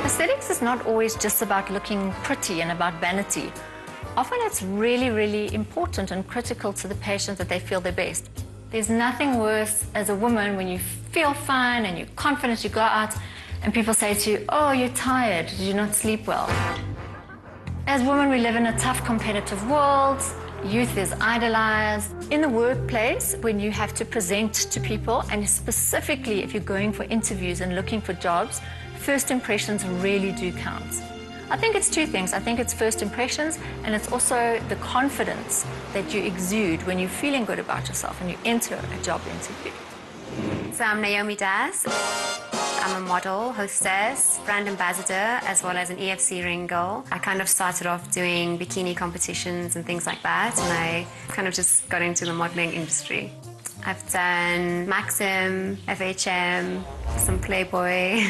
Aesthetics is not always just about looking pretty and about vanity. Often it's really, really important and critical to the patient that they feel their best. There's nothing worse as a woman when you feel fine and you're confident, you go out and people say to you, oh, you're tired, did you not sleep well? As women, we live in a tough competitive world. Youth is idolized. In the workplace, when you have to present to people, and specifically if you're going for interviews and looking for jobs, first impressions really do count. I think it's two things. I think it's first impressions, and it's also the confidence that you exude when you're feeling good about yourself and you enter a job interview. So I'm Naomi Das. I'm a model, hostess, brand ambassador, as well as an EFC ring girl. I kind of started off doing bikini competitions and things like that, and I kind of just got into the modeling industry. I've done Maxim, FHM, some Playboy.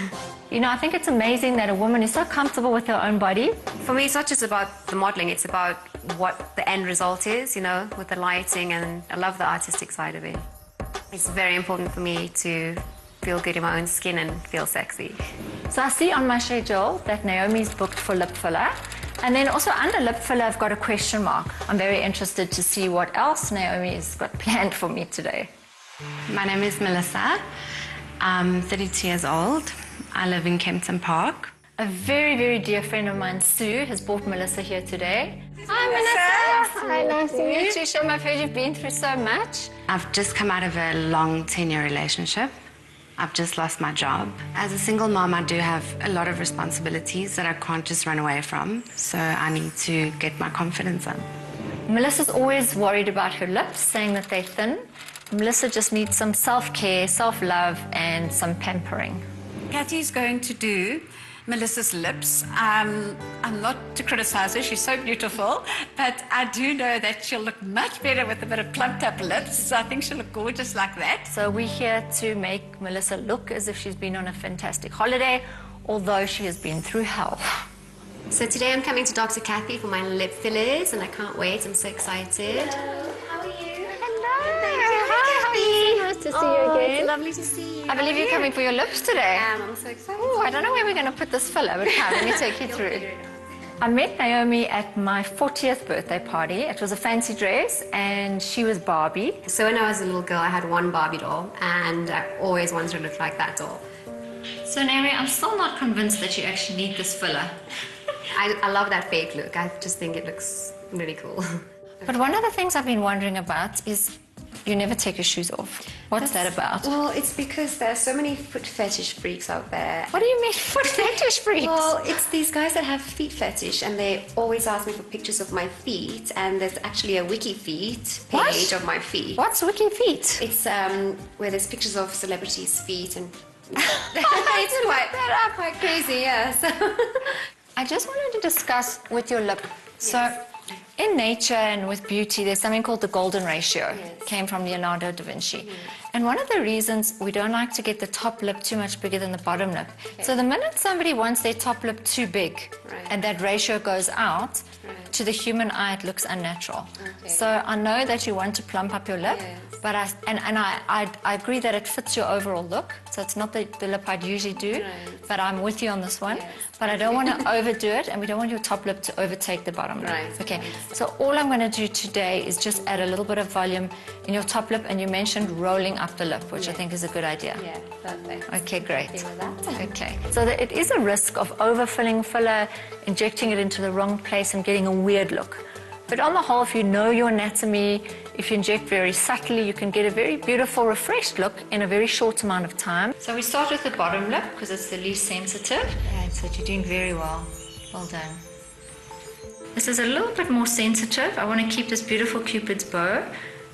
You know, I think it's amazing that a woman is so comfortable with her own body. For me, it's not just about the modeling, it's about what the end result is, you know, with the lighting, and I love the artistic side of it. It's very important for me to feel good in my own skin and feel sexy. So I see on my schedule that Naomi's booked for lip filler. And then also under lip filler, I've got a question mark. I'm very interested to see what else Naomi's got planned for me today. My name is Melissa. I'm 32 years old. I live in Kempton Park. A very, very dear friend of mine, Sue, has brought Melissa here today. Hi, Melissa. Hi, nice to meet you. Shem, I've heard you've been through so much. I've just come out of a long 10-year relationship. I've just lost my job. As a single mom, I do have a lot of responsibilities that I can't just run away from, so I need to get my confidence up. Melissa's always worried about her lips, saying that they're thin. Melissa just needs some self-care, self-love, and some pampering. Kathy's going to do Melissa's lips. I'm not to criticize her, she's so beautiful, but I do know that she'll look much better with a bit of plumped up lips, so I think she'll look gorgeous like that. So we're here to make Melissa look as if she's been on a fantastic holiday, although she has been through hell. So today I'm coming to Dr. Kathy for my lip fillers, and I can't wait, I'm so excited. Hello, how are you? Hello. Hi, how are you? Nice to see you again. It's lovely to see you. I believe you're coming for your lips today. I'm so excited. Oh, I don't know where we're going to put this filler, but come, let me take you through. I met Naomi at my 40th birthday party. It was a fancy dress, and she was Barbie. So when I was a little girl, I had one Barbie doll, and I always wanted to look like that doll. So Naomi, I'm still not convinced that you actually need this filler. I love that fake look. I just think it looks really cool. But one of the things I've been wondering about is you never take your shoes off. What's that about? Well, it's because there's so many foot fetish freaks out there. What do you mean foot fetish freaks? Well, it's these guys that have feet fetish, and they always ask me for pictures of my feet, and there's actually a wiki feet page of my feet. What's wiki feet? It's where there's pictures of celebrities' feet, and it's quite crazy, yeah. So. I just wanted to discuss with your lip. So in nature and with beauty, there's something called the golden ratio. Yes. It came from Leonardo da Vinci. And one of the reasons we don't like to get the top lip too much bigger than the bottom lip. Okay. So the minute somebody wants their top lip too big, and that ratio goes out, to the human eye it looks unnatural. Okay. So I know that you want to plump up your lip, but I agree that it fits your overall look. So it's not the lip I'd usually do, but I'm with you on this one. But I don't want to overdo it, and we don't want your top lip to overtake the bottom lip. Okay. So all I'm going to do today is just add a little bit of volume in your top lip, and you mentioned rolling up the lip, which I think is a good idea. Yeah, perfect. Okay, great. Happy with that? Okay. So it is a risk of overfilling filler, injecting it into the wrong place and getting a weird look. But on the whole, if you know your anatomy, if you inject very subtly, you can get a very beautiful, refreshed look in a very short amount of time. So we start with the bottom lip because it's the least sensitive. Yeah, so you're doing very well. Well done. This is a little bit more sensitive. I want to keep this beautiful Cupid's bow.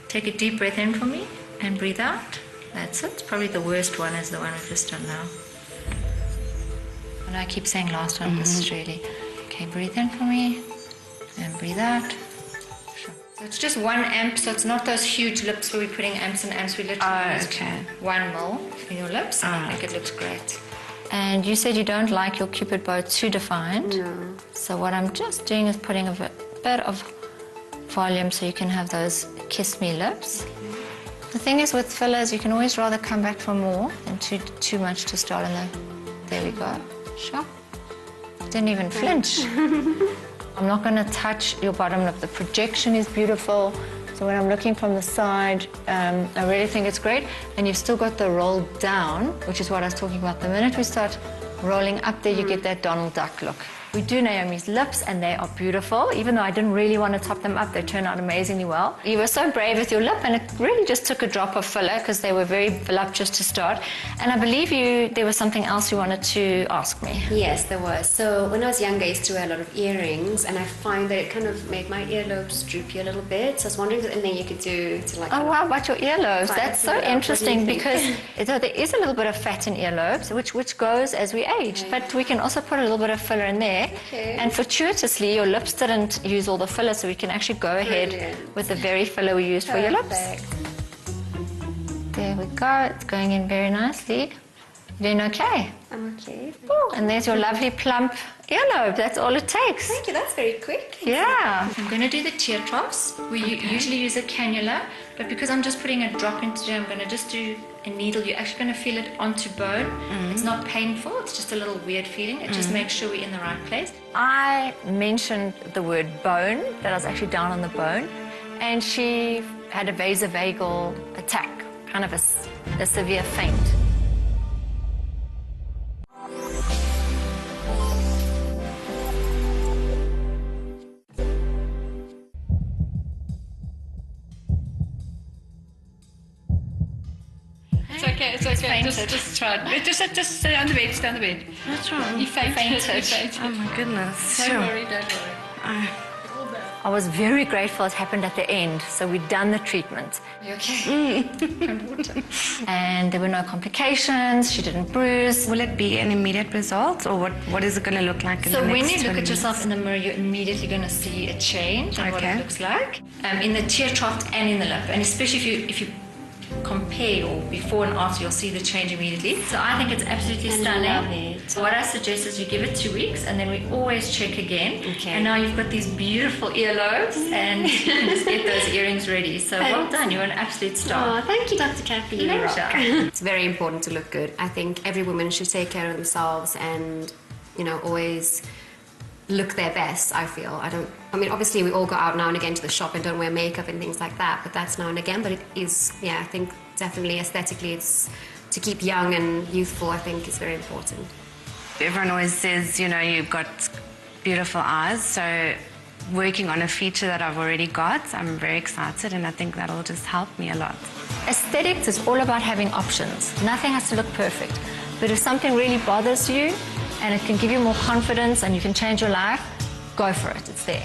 Take a deep breath in for me and breathe out. That's it. Probably the worst one is the one we've just done now. And I keep saying last one, this is really... Okay, breathe in for me and breathe out. Sure. So it's just 1 amp, so it's not those huge lips where we're putting amps and amps. We literally use 1 mil in your lips, and I think it looks great. And you said you don't like your Cupid bow too defined. No. So what I'm just doing is putting a bit of volume so you can have those kiss me lips. The thing is with fillers, you can always rather come back for more than too much to start in there. There we go. Sure. Didn't even flinch. I'm not going to touch your bottom lip. The projection is beautiful. So when I'm looking from the side, I really think it's great. And you've still got the roll down, which is what I was talking about. The minute we start rolling up there, you get that Donald Duck look. We do Naomi's lips, and they are beautiful. Even though I didn't really want to top them up, they turned out amazingly well. You were so brave with your lip, and it really just took a drop of filler because they were very voluptuous to start. And I believe there was something else you wanted to ask me. Yes, there was. So when I was younger, I used to wear a lot of earrings, and I find that it kind of made my earlobes droopy a little bit. So I was wondering if there's anything you could do to like... Oh, wow, about your earlobes. That's so interesting because there is a little bit of fat in earlobes, which goes as we age. Okay. But we can also put a little bit of filler in there. Okay. And fortuitously, your lips didn't use all the filler, so we can actually go ahead with the very filler we used for your lips. There we go. It's going in very nicely. You're doing okay? I'm okay. Oh, and there's your lovely plump earlobe. That's all it takes. Thank you. That's very quick. Yeah. I'm going to do the tear troughs. We usually use a cannula, but because I'm just putting a drop into there, I'm going to just do a needle. You're actually going to feel it onto bone. It's not painful. It's just a little weird feeling. It just makes sure we're in the right place. I mentioned the word bone, that I was actually down on the bone, and she had a vasovagal attack, kind of a severe faint. It's okay, it's okay. Just try it. Just stay on the bed, stay on the bed. What's wrong? He fainted. Oh my goodness. Don't worry, don't worry. I was very grateful it happened at the end, so we'd done the treatment. You okay? And there were no complications, she didn't bruise. Will it be an immediate result, or what is it going to look like in the next 20 minutes? So when you look at yourself in the mirror, you're immediately going to see a change in what it looks like. In the tear trough and in the lip, and especially if you compare your before and after, you'll see the change immediately. So I think it's absolutely stunning. So what I suggest is you give it 2 weeks, and then we always check again. Okay. And now you've got these beautiful earlobes, and you can just get those earrings ready. So well done, you're an absolute star. Oh, thank you, Dr. Kathy. Pleasure. It's very important to look good. I think every woman should take care of themselves and, always look their best, I feel. I mean, obviously we all go out now and again to the shop and don't wear makeup and things like that, but that's now and again. But it is, I think definitely aesthetically, it's to keep young and youthful, I think is very important. Everyone always says, you've got beautiful eyes, so working on a feature that I've already got, I'm very excited, and I think that'll just help me a lot. Aesthetics is all about having options. Nothing has to look perfect. But if something really bothers you, and it can give you more confidence and you can change your life, go for it. It's there.